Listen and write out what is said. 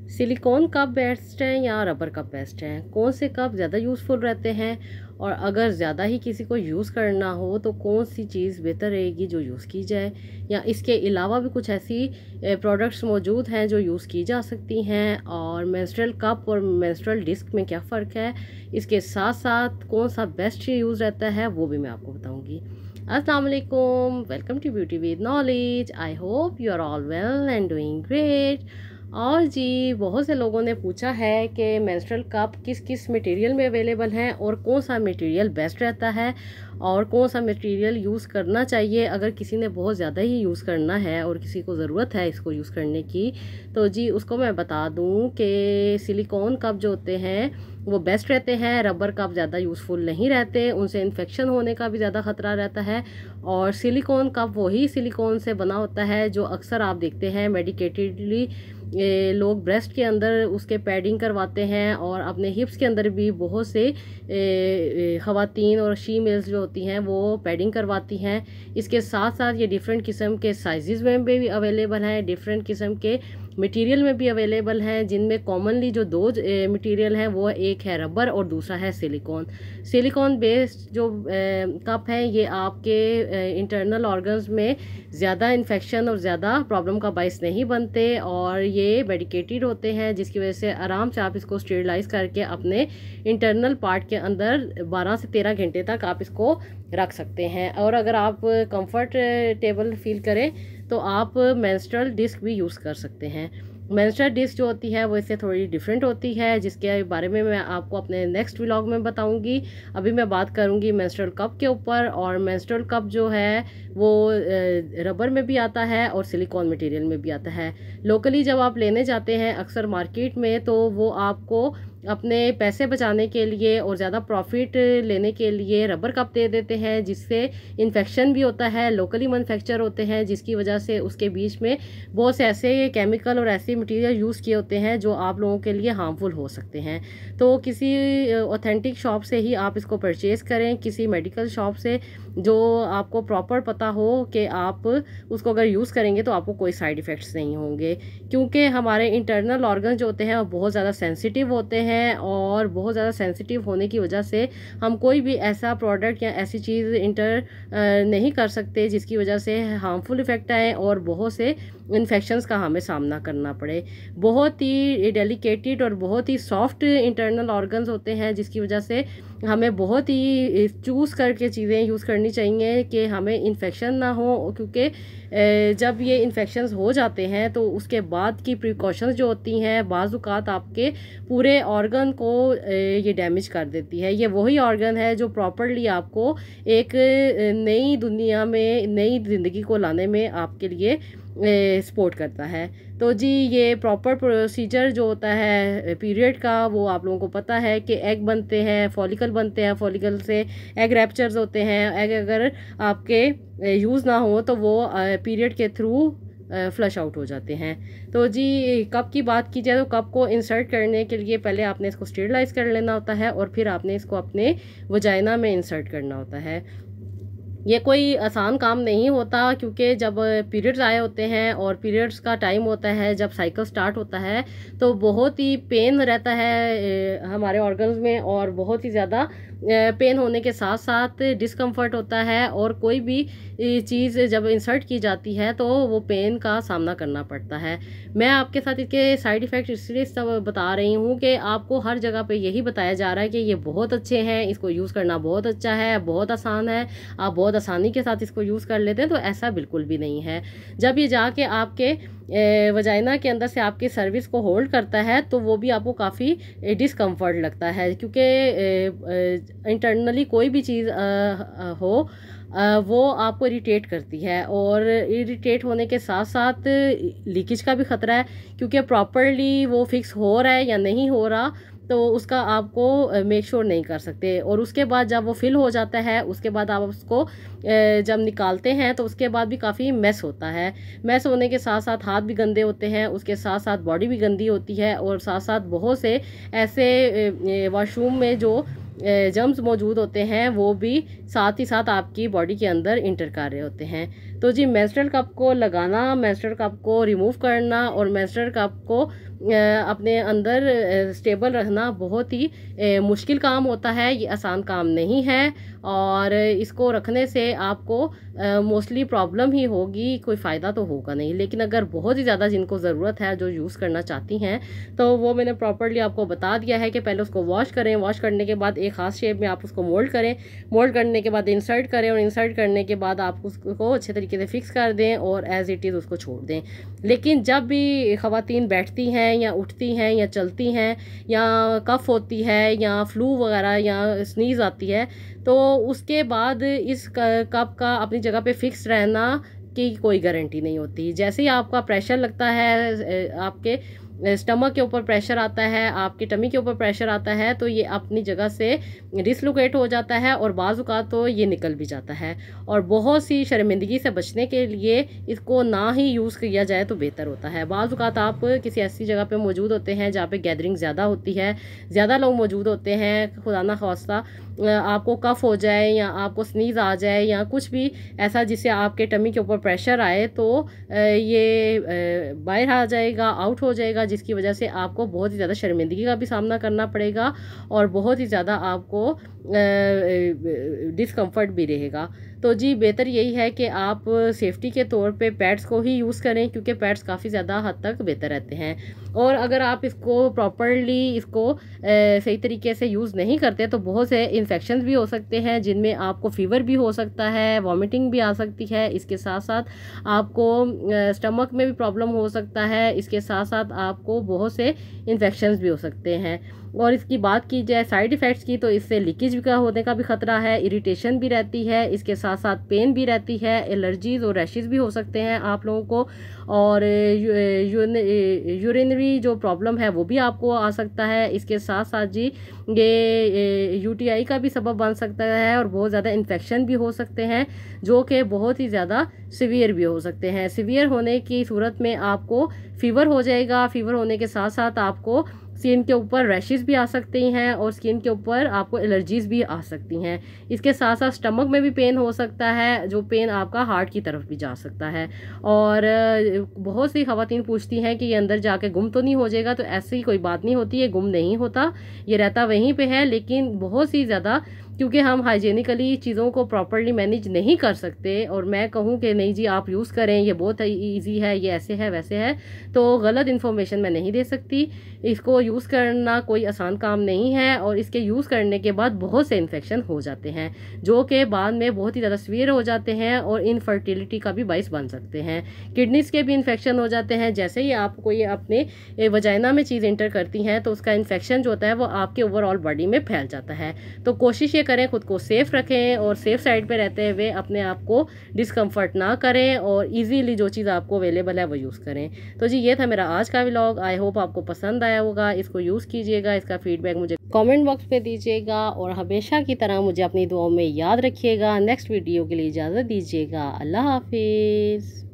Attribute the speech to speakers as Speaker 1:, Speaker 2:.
Speaker 1: Silicon cup best है या rubber cup best है? कौन से कप ज़्यादा यूज़फुल रहते हैं? और अगर ज़्यादा ही किसी को यूज़ करना हो तो कौन सी चीज़ बेहतर रहेगी जो यूज़ की जाए? या इसके अलावा भी कुछ ऐसी प्रोडक्ट्स मौजूद हैं जो यूज़ की जा सकती हैं? और मेंस्ट्रुअल कप और मेंस्ट्रुअल डिस्क में क्या फ़र्क है? इसके साथ साथ कौन सा बेस्ट यूज़ रहता है वो भी मैं आपको बताऊँगी। अस्सलाम वालेकुम, welcome to beauty with knowledge. I hope you are all well and doing great. और जी, बहुत से लोगों ने पूछा है कि मेंस्ट्रुअल कप किस किस मटेरियल में अवेलेबल हैं और कौन सा मटेरियल बेस्ट रहता है और कौन सा मटेरियल यूज़ करना चाहिए अगर किसी ने बहुत ज़्यादा ही यूज़ करना है और किसी को ज़रूरत है इसको यूज़ करने की। तो जी, उसको मैं बता दूं कि सिलिकॉन कप जो होते हैं वो बेस्ट रहते हैं, रबर कप ज़्यादा यूज़फुल नहीं रहते, उनसे इन्फेक्शन होने का भी ज़्यादा ख़तरा रहता है। और सिलिकॉन कप वही सिलिकॉन से बना होता है जो अक्सर आप देखते हैं मेडिकेटेडली लोग ब्रेस्ट के अंदर उसके पैडिंग करवाते हैं और अपने हिप्स के अंदर भी बहुत से ख़वातीन और शीमेल्स जो होती हैं वो पैडिंग करवाती हैं। इसके साथ साथ ये डिफरेंट किस्म के साइज़ में भी अवेलेबल हैं, डिफरेंट किस्म के मटेरियल में भी अवेलेबल हैं, जिनमें कॉमनली जो दो मटेरियल हैं वो एक है रबर और दूसरा है सिलिकॉन। सिलिकॉन बेस्ड जो कप हैं ये आपके इंटरनल ऑर्गन्स में ज़्यादा इन्फेक्शन और ज़्यादा प्रॉब्लम का बायस नहीं बनते और ये मेडिकेटेड होते हैं, जिसकी वजह से आराम से आप इसको स्टेरिलाइज करके अपने इंटरनल पार्ट के अंदर 12 से 13 घंटे तक आप इसको रख सकते हैं। और अगर आप कंफर्टेबल फील करें तो आप मेंस्ट्रुअल डिस्क भी यूज़ कर सकते हैं। मेंस्ट्रुअल डिस्क जो होती है वो इससे थोड़ी डिफरेंट होती है, जिसके बारे में मैं आपको अपने नेक्स्ट व्लॉग में बताऊंगी। अभी मैं बात करूंगी मेंस्ट्रुअल कप के ऊपर। और मेंस्ट्रुअल कप जो है वो रबर में भी आता है और सिलिकॉन मटेरियल में भी आता है। लोकली जब आप लेने जाते हैं अक्सर मार्केट में तो वो आपको अपने पैसे बचाने के लिए और ज़्यादा प्रॉफिट लेने के लिए रबर कप दे देते हैं, जिससे इन्फेक्शन भी होता है। लोकली मैन्युफैक्चर होते हैं जिसकी वजह से उसके बीच में बहुत से ऐसे केमिकल और ऐसे मटेरियल यूज़ किए होते हैं जो आप लोगों के लिए हार्मफुल हो सकते हैं। तो किसी ऑथेंटिक शॉप से ही आप इसको परचेज़ करें, किसी मेडिकल शॉप से जो आपको प्रॉपर पता हो कि आप उसको अगर यूज़ करेंगे तो आपको कोई साइड इफ़ेक्ट्स नहीं होंगे। क्योंकि हमारे इंटरनल ऑर्गन जो होते हैं वो बहुत ज़्यादा सेंसिटिव होते हैं और बहुत ज़्यादा सेंसिटिव होने की वजह से हम कोई भी ऐसा प्रोडक्ट या ऐसी चीज़ इंटर नहीं कर सकते जिसकी वजह से हार्मफुल इफ़ेक्ट आए और बहुत से इन्फेक्शंस का हमें सामना करना पड़े। बहुत ही डेलिकेटेड और बहुत ही सॉफ्ट इंटरनल ऑर्गन्स होते हैं, जिसकी वजह से हमें बहुत ही चूज़ करके चीज़ें यूज़ करनी चाहिए कि हमें इन्फेक्शन ना हो। क्योंकि जब ये इन्फेक्शंस हो जाते हैं तो उसके बाद की प्रिकॉशंस जो होती हैं बाज़-औक़ात आपके पूरे ऑर्गन को ये डैमेज कर देती है। ये वही ऑर्गन है जो प्रॉपरली आपको एक नई दुनिया में नई ज़िंदगी को लाने में आपके लिए सपोर्ट करता है। तो जी, ये प्रॉपर प्रोसीजर जो होता है पीरियड का वो आप लोगों को पता है कि एग बनते हैं, फॉलिकल बनते हैं, फॉलिकल से एग रैप्चर्स होते हैं। एग अगर आपके यूज़ ना हो तो वो पीरियड के थ्रू फ्लश आउट हो जाते हैं। तो जी, कप की बात की जाए तो कप को इंसर्ट करने के लिए पहले आपने इसको स्टेरिलाइज कर लेना होता है और फिर आपने इसको अपने वजाइना में इंसर्ट करना होता है। ये कोई आसान काम नहीं होता, क्योंकि जब पीरियड्स आए होते हैं और पीरियड्स का टाइम होता है, जब साइकिल स्टार्ट होता है तो बहुत ही पेन रहता है हमारे ऑर्गन्स में और बहुत ही ज़्यादा पेन होने के साथ साथ डिस्कम्फर्ट होता है। और कोई भी चीज़ जब इंसर्ट की जाती है तो वो पेन का सामना करना पड़ता है। मैं आपके साथ इसके साइड इफ़ेक्ट इसलिए सब बता रही हूँ कि आपको हर जगह पे यही बताया जा रहा है कि ये बहुत अच्छे हैं, इसको यूज़ करना बहुत अच्छा है, बहुत आसान है, आप बहुत आसानी के साथ इसको यूज़ कर लेते हैं। तो ऐसा बिल्कुल भी नहीं है। जब ये जाके आपके वजाइना के अंदर से आपकी सर्विस को होल्ड करता है तो वो भी आपको काफ़ी डिस्कम्फर्ट लगता है, क्योंकि इंटरनली कोई भी चीज़ हो वो आपको इरिटेट करती है और इरिटेट होने के साथ साथ लीकेज का भी ख़तरा है, क्योंकि प्रॉपरली वो फिक्स हो रहा है या नहीं हो रहा तो उसका आपको मेक श्योर नहीं कर सकते। और उसके बाद जब वो फिल हो जाता है उसके बाद आप उसको जब निकालते हैं तो उसके बाद भी काफ़ी मेस होता है। मेस होने के साथ साथ हाथ भी गंदे होते हैं, उसके साथ साथ बॉडी भी गंदी होती है और साथ साथ बहुत से ऐसे वॉशरूम में जो जर्म्स मौजूद होते हैं वो भी साथ ही साथ आपकी बॉडी के अंदर इंटर कर रहे होते हैं। तो जी मेंस्ट्रुअल कप को लगाना, मेंस्ट्रुअल कप को रिमूव करना और मेंस्ट्रुअल कप को अपने अंदर स्टेबल रखना बहुत ही मुश्किल काम होता है, ये आसान काम नहीं है। और इसको रखने से आपको मोस्टली प्रॉब्लम ही होगी, कोई फ़ायदा तो होगा नहीं। लेकिन अगर बहुत ही ज़्यादा जिनको ज़रूरत है, जो यूज़ करना चाहती हैं, तो वो मैंने प्रॉपर्ली आपको बता दिया है कि पहले उसको वॉश करें, वॉश करने के बाद एक ख़ास शेप में आप उसको मोल्ड करें, मोल्ड करने के बाद इंसर्ट करें और इंसर्ट करने के बाद आप उसको अच्छे तरीके से फिक्स कर दें और एज़ इट इज़ उसको छोड़ दें। लेकिन जब भी ख़वातीन बैठती हैं या उठती हैं या चलती हैं या कफ होती है या फ्लू वगैरह या स्नीज़ आती है, तो उसके बाद इस कप का अपनी जगह पे फिक्स रहना की कोई गारंटी नहीं होती। जैसे ही आपका प्रेशर लगता है, आपके स्टमक के ऊपर प्रेशर आता है, आपके टमी के ऊपर प्रेशर आता है, तो ये अपनी जगह से डिसलोकेट हो जाता है और बाज़ औक़ात तो ये निकल भी जाता है। और बहुत सी शर्मिंदगी से बचने के लिए इसको ना ही यूज़ किया जाए तो बेहतर होता है। बाज़ औक़ात आप किसी ऐसी जगह पे मौजूद होते हैं जहाँ पे गैदरिंग ज़्यादा होती है, ज़्यादा लोग मौजूद होते हैं, खुदा ना ख़वास्ता आपको कफ हो जाए या आपको स्नीज़ आ जाए या कुछ भी ऐसा जिससे आपके टमी के ऊपर प्रेशर आए, तो ये बाहर आ जाएगा, आउट हो जाएगा, जिसकी वजह से आपको बहुत ही ज़्यादा शर्मिंदगी का भी सामना करना पड़ेगा और बहुत ही ज़्यादा आपको डिस्कम्फर्ट भी रहेगा। तो जी बेहतर यही है कि आप सेफ्टी के तौर पे पैड्स को ही यूज़ करें, क्योंकि पैड्स काफ़ी ज़्यादा हद तक बेहतर रहते हैं। और अगर आप इसको प्रॉपरली इसको सही तरीके से यूज़ नहीं करते तो बहुत से इन्फेक्शंस भी हो सकते हैं, जिनमें आपको फ़ीवर भी हो सकता है, वॉमिटिंग भी आ सकती है, इसके साथ साथ आपको स्टमक में भी प्रॉब्लम हो सकता है, इसके साथ साथ आपको बहुत से इन्फेक्शंस भी हो सकते हैं। और इसकी बात की जाए साइड इफ़ेक्ट्स की, तो इससे लीकेज का होने का भी ख़तरा है, इरिटेशन भी रहती है, इसके साथ साथ पेन भी रहती है, एलर्जीज़ और रैशेज़ भी हो सकते हैं आप लोगों को, और यूरिनरी जो प्रॉब्लम है वो भी आपको आ सकता है। इसके साथ साथ जी ये यूटीआई का भी सबब बन सकता है और बहुत ज़्यादा इन्फेक्शन भी हो सकते हैं, जो कि बहुत ही ज़्यादा सीवियर भी हो सकते हैं। सीवियर होने की सूरत में आपको फ़ीवर हो जाएगा, फ़ीवर होने के साथ साथ आपको स्किन के ऊपर रैशेज़ भी आ सकती हैं और स्किन के ऊपर आपको एलर्जीज़ भी आ सकती हैं। इसके साथ साथ स्टमक में भी पेन हो सकता है, जो पेन आपका हार्ट की तरफ भी जा सकता है। और बहुत सी ख़वातीन पूछती हैं कि ये अंदर जाके गुम तो नहीं हो जाएगा, तो ऐसी कोई बात नहीं होती, ये गुम नहीं होता, ये रहता वहीं पे है। लेकिन बहुत सी ज़्यादा क्योंकि हम हाइजीनिकली चीज़ों को प्रॉपर्ली मैनेज नहीं कर सकते और मैं कहूँ कि नहीं जी आप यूज़ करें, ये बहुत ईजी है, ये ऐसे है वैसे है, तो गलत इन्फॉर्मेशन मैं नहीं दे सकती। इसको यूज़ करना कोई आसान काम नहीं है और इसके यूज़ करने के बाद बहुत से इन्फेक्शन हो जाते हैं, जो कि बाद में बहुत ही ज़्यादा सीवियर हो जाते हैं और इनफर्टिलिटी का भी बाइस बन सकते हैं। किडनीज़ के भी इन्फेक्शन हो जाते हैं। जैसे ही आप कोई अपने वजाइना में चीज़ एंटर करती हैं तो उसका इन्फेक्शन जो होता है वो आपके ओवरऑल बॉडी में फैल जाता है। तो कोशिश ये करें खुद को सेफ रखें और सेफ साइड पे रहते हुए अपने आप को डिस्कम्फर्ट ना करें और इजीली जो चीज़ आपको अवेलेबल है वो यूज़ करें। तो जी ये था मेरा आज का व्लॉग, आई होप आपको पसंद आया होगा। इसको यूज़ कीजिएगा, इसका फीडबैक मुझे कमेंट बॉक्स पे दीजिएगा और हमेशा की तरह मुझे अपनी दुआओं में याद रखिएगा। नेक्स्ट वीडियो के लिए इजाज़त दीजिएगा। अल्लाह हाफिज़।